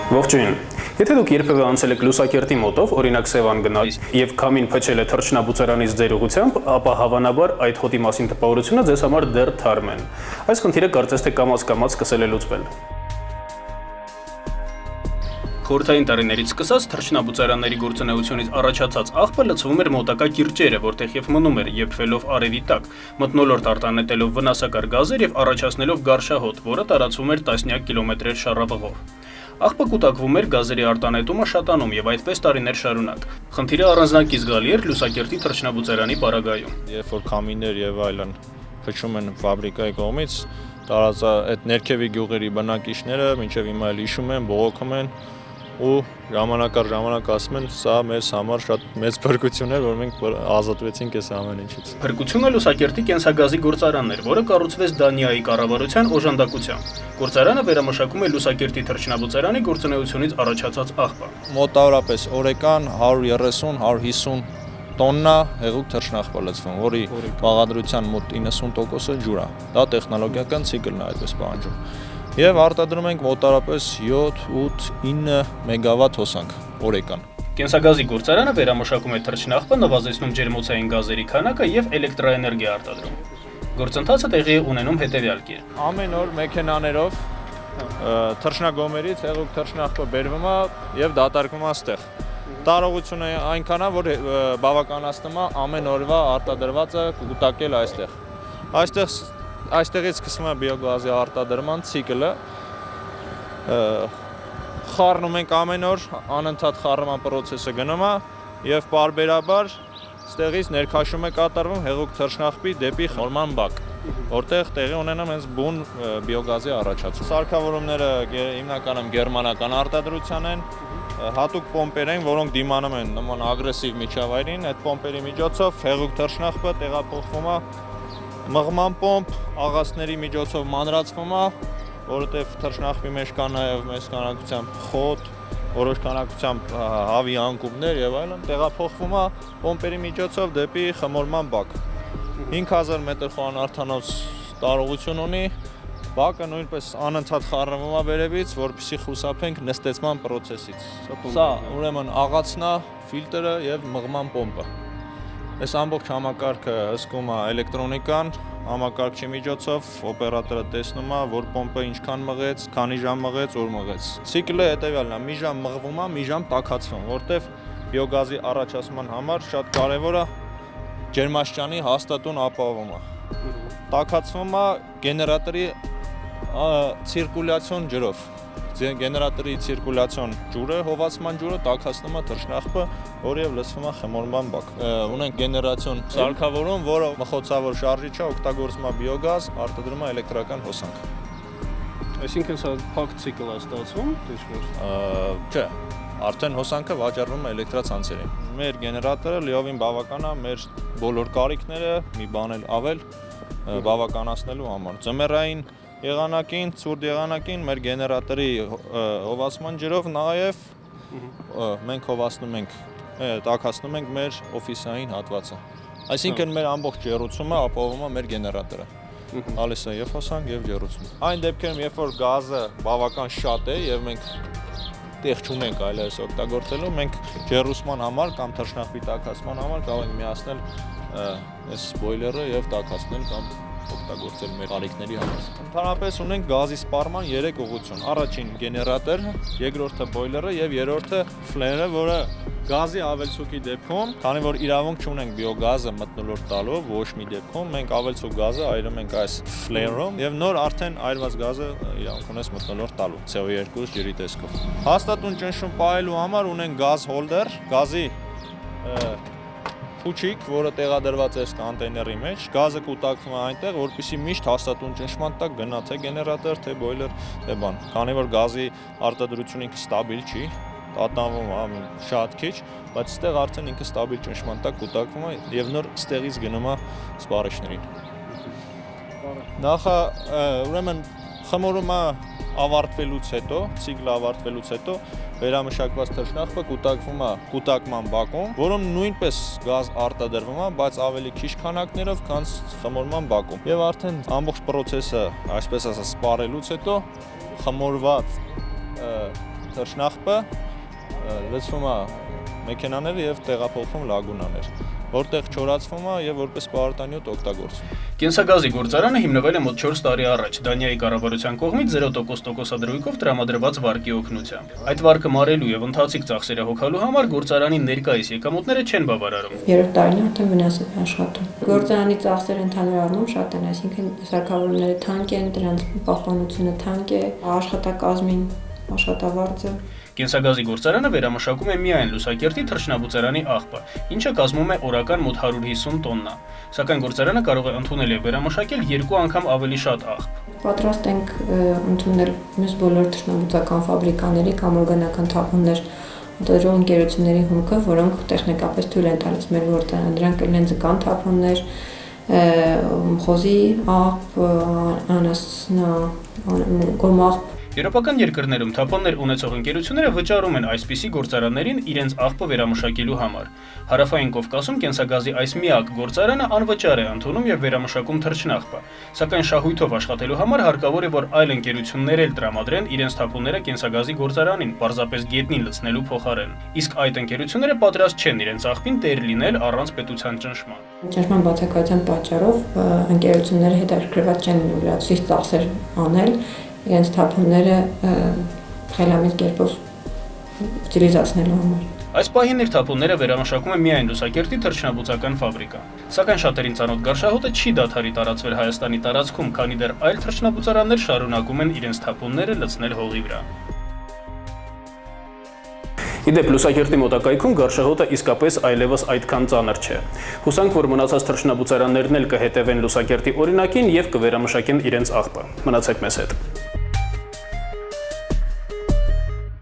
Ողջույն։ Եթե դուք երբևէ անցել եք Լուսակերտի մոտով, օրինակ Սևան գնալ եւ քամին փչել է թռչնաբուծարանից ձեր ուղղությամբ, ապա հավանաբար այդ հոտի մասին տպավորությունը ձեզ համար դեռ թարմ են։ Այս խնդիրը կարծես թե կամաց-կամաց սկսել է լուծվել։ Խորհրդային տարիներից սկսած թռչնաբուծարանների գործունեությունից առաջացած աղբը լցվում էր մոտակա կիրճերը, որտեղ եւ մնում էր, եփվելով արևի տակ, մթնոլորտ արտանետելով վնասակար գազեր եւ առաջացնելով գարշահոտ, որը տարածվում էր տասնյակ կիլոմետրեր շառավղով։ Աղբը կուտակվում էր, գազերի արտանետումը շատանում եւ այդպես տարիներ շարունակ։ Խնդիրը առանձնակի զգալի էր Լուսակերտի թռչնաբուծարանի պարագայում։ Երբ որ քամիներ եւ այլն փչում են ֆաբրիկայի կողմից, տարածա այդ ներքևի գյուղերի բնակիչները մինչեւ հիմա էլ հիշում են, բողոքում են ու ժամանակ առ ժամանակ ասում են, սա մեզ համար շատ մեծ փրկություն էր, որ մենք ազատվեցինք այս ամեն ինչից։ Փրկությունը Լուսակերտի կենսագազի գործարանն էր, որը կառուցվեց Դանիայի կառավարության օժանդակությամբ։ Գործարանը վերամշակում է Լուսակերտի թռչնաբուծարանի գործունեությունից առաջացած աղբը։ Մոտավորապես օրական 130-150 տոննա հեղուկ թռչնաղբ լցվում, որի բաղադրության մոտ 90%-ը ջուր է։ Դա տեխնոլոգիական ցիկլն է այդպես պահանջում։ Եվ արտադրում ենք մոտավորապես 7-8-9 մեգավատ հոսանք օրական։ Կենսագազի գործարանը վերամշակում է թռչնաղբը, նվազեցնում ջերմոցային գազերի քանակը եւ էլեկտրաէներգիա արտադրում։ Գործընթացը տեղի է ունենում հետեւյալ կերպ։ Ամեն օր մեքենաներով թռչնագոմերից հեղուկ թռչնաղբը բերվում է եւ դատարկվում է այստեղ։ Տարողությունը այնքան է, որ բավականացնում է ամեն օրվա արտադրվածը կուտակել այստեղ։ Այստեղից սկսվում է բիոգազի արտադրման ցիկլը։ Խառնում ենք ամեն օր, անընդհատ խառնման process-ը գնում է եւ պարբերաբար այստեղից ներքաշում է կատարվում հեղուկ թռչնաղբի դեպի խմորման բակ, որտեղ տեղի ունենում հենց բուն բիոգազի առաջացում։ Սարքավորումները հիմնականում գերմանական արտադրության են, հատուկ պոմպեր են, որոնք դիմանում են նման ագրեսիվ միջավայրին, այդ պոմպերի միջոցով հեղուկ թռչնաղբը տեղափոխվում է մղման պոմպ, աղացների միջոցով մանրացվում է, որովհետև թռչնաղբի մեջ կա նաև մեծ քանակությամբ խոտ, որոշ քանակությամբ հավի անկումներ եւ այլն, տեղափոխվում է պոմպերի միջոցով դեպի խմորման բակ։ 5000 մետր խոհանարդանոց տարողություն ունի, բակը նույնպես անընդհատ խառնվում է վերևից, որպեսզի խուսափենք նստեցման process-ից։ Սա ուրեմն աղացն է, ֆիլտրը եւ մղման պոմպը։ Այս ամբողջ համակարգը հսկում է էլեկտրոնիկան, համակարգչի միջոցով օպերատորը տեսնում է, որ պոմպը ինչքան մղեց, քանի ժամ մղեց, ուր մղեց։ Ցիկլը հետևյալն է՝ մի ժամ մղվում է, մի ժամ տաքացվում, որտեղ բիոգազի առաջացման համար շատ կարևոր է ջերմաստիճանի հաստատուն ապահովումը։ Տաքացվում է գեներատորի ցիրկուլյացիոն ջրով։ Գեներատորի ցիրկուլյացիոն ջուրը, հովացման ջուրը տաքացնում է թռչնաղբը, որը եւ լցվում է խմորման բակ։ Ունենք գեներացիոն սարքավորում, որը մխոցավոր շարժիչ է, օգտագործում է բիոգազ, արտադրում է էլեկտրական հոսանք։ Այսինքն սա փակ ցիկլ է ստացվում, թե չէ։ Չէ, արդեն հոսանքը վաճառվում է էլեկտրացանցերին։ Մեր գեներատորը լիովին բավական է մեր բոլոր կարիքները մի բան էլ ավել բավականացնելու համար։ Ձմեռային եղանակին, ցուրտ եղանակին մեր գեներատորի հովացման ջրով նաև մենք հովացնում ենք, տաքացնում ենք մեր օֆիսային հատվածը։ Այսինքն մեր ամբողջ ջեռուցումը ապահովում է մեր գեներատորը։ Ալիս է եւ հոսանք եւ ջեռուցում։ Այն դեպքերում, երբ որ գազը բավական շատ է եւ մենք տեղ չունենք այլ այս օգտագործելու, մենք ջեռուցման համար կամ թռչնաղբի տաքացման համար կարող ենք միացնել այս բոյլերը եւ տաքացնել կամ օգտագործել մեր կարիքների համար։ Ընդհանրապես ունենք գազի սպառման 3 ուղղություն։ Առաջին գեներատոր, երկրորդը բոյլերը եւ երրորդը ֆլերը, որը գազի ավելցուկի դեպքում, քանի որ իրավունք չունենք բիոգազը մթնոլորտ տալու, ոչ մի դեպքում մենք ավելցուկ գազը այրում ենք այս ֆլերում եւ նոր արդեն այրված գազը իրավունք ունես մթնոլորտ տալու CO2 ջրի տեսքով։ Հաստատուն ճնշում պահելու համար ունենք գազ հոլդեր, գազի փուչիկ, որը տեղադրված է կոնտեյների մեջ, գազը կուտակվում է այնտեղ, որպեսզի միշտ հաստատուն ճնշման տակ գնա թե գեներատոր, թե բոյլեր, թե բան։ Քանի որ գազի արտադրությունը ինքը ստաբիլ չի, տատանվում է շատ քիչ, բայց այստեղ արդեն ինքը ստաբիլ ճնշման տակ կուտակվում է եւ նոր այստեղից գնում է սպառիչներին։ Նախ ուրեմն խմորումը ավարտվելուց հետո, ցիկլը ավարտվելուց հետո վերամշակված թռչնաղբը կուտակվում է կուտակման բակում, որում նույնպես գազ արտադրվում է, բայց ավելի քիչ քանակներով, քան խմորման բակում։ Եվ արդեն ամբողջ process-ը, այսպես ասած, սպառելուց հետո խմորված թռչնախպը լցվում է մեքենաներ եւ տեղափոխվում լագունաներ, որտեղ չորացվում է եւ որպես պարարտանյութ օգտագործվում։ Կենսագազի գործարանը հիմնվել է մոտ 4 տարի առաջ Դանիայի կառավարության կողմից 0% տոկոսադրույքով տրամադրված վարկի օգնությամբ։ Այդ վարկը մարելու եւ ընթացիկ ծախսերը հոգալու համար գործարանի ներկայիս եկամուտները չեն բավարարում։ Երրորդ տարին արդեն վնաս է աշխատում։ Գործարանի ծախսերը ընդհանուր առմամբ շատ են, այսինքն սարքավորումները թանկ են, դրանց պահպանությունը թանկ է, աշխատակազմին, աշխատավարձը։ Կենսագազի գործարանը վերամշակում է միայն Լուսակերտի թռչնաբուծարանի աղբը, ինչը կազմում է օրական մոտ 150 տոննա։ Սակայն գործարանը կարող է ընդունել եւ վերամշակել 2 անգամ ավելի շատ աղբ։ Պատրաստ ենք ընդունել մյուս բոլոր թռչնաբուծական ֆաբրիկաների կամ օրգանական թափոններ արտադրող ընկերությունների հումքը, որոնք տեխնիկապես թույլ են տալիս մեր գործարանը։ Դրանք կլինեն ձկան թափոններ, խոզի աղբ, անասնա, գոմաղբ։ Եվրոպական երկրներում թափոններ ունեցող ընկերությունները վճարում են այսպիսի գործարաններին իրենց աղբը վերամշակելու համար։ Հարավային Կովկասում կենսագազի այս միակ գործարանը անվճար է ընդունում եւ վերամշակում թռչնաղբը, սակայն շահույթով աշխատելու համար հարկավոր է, որ այլ ընկերություններ էլ տրամադրեն իրենց թափոնները կենսագազի գործարանին, պարզապես գետնին լցնելու փոխարեն։ Իսկ այդ ընկերությունները պատրաստ չեն իրենց աղբին տեր լինել առանց պետության ճնշման։ Ճնշման բացակայության պատճառով ընկերությունները հետաքրքրված չեն լրացուցիչ ծախսեր անել իրենց թափոնները խելամիտ կերպով ուտիլիզացնելու համար։ Այս պահին իր թափոնները վերամշակում է միայն Լուսակերտի թռչնաբուծական ֆաբրիկան։ Սակայն շատերին ծանոթ Գարշահոտը չի դադարի տարածվել Հայաստանի տարածքում, քանի դեռ այլ թռչնաբուծարաններ շարունակում են իրենց թափոնները լցնել հողի վրա։ Իդեպ Լուսակերտի մոտակայքում Գարշահոտը իսկապես այլևս այդքան ծանր չէ։ Հուսանք, որ մնացած թռչնաբուծարաններն էլ կհետևեն Լուսակերտի օրինակին եւ կվերամշակեն իրենց աղբը։ Մնացեք մեզ հետ։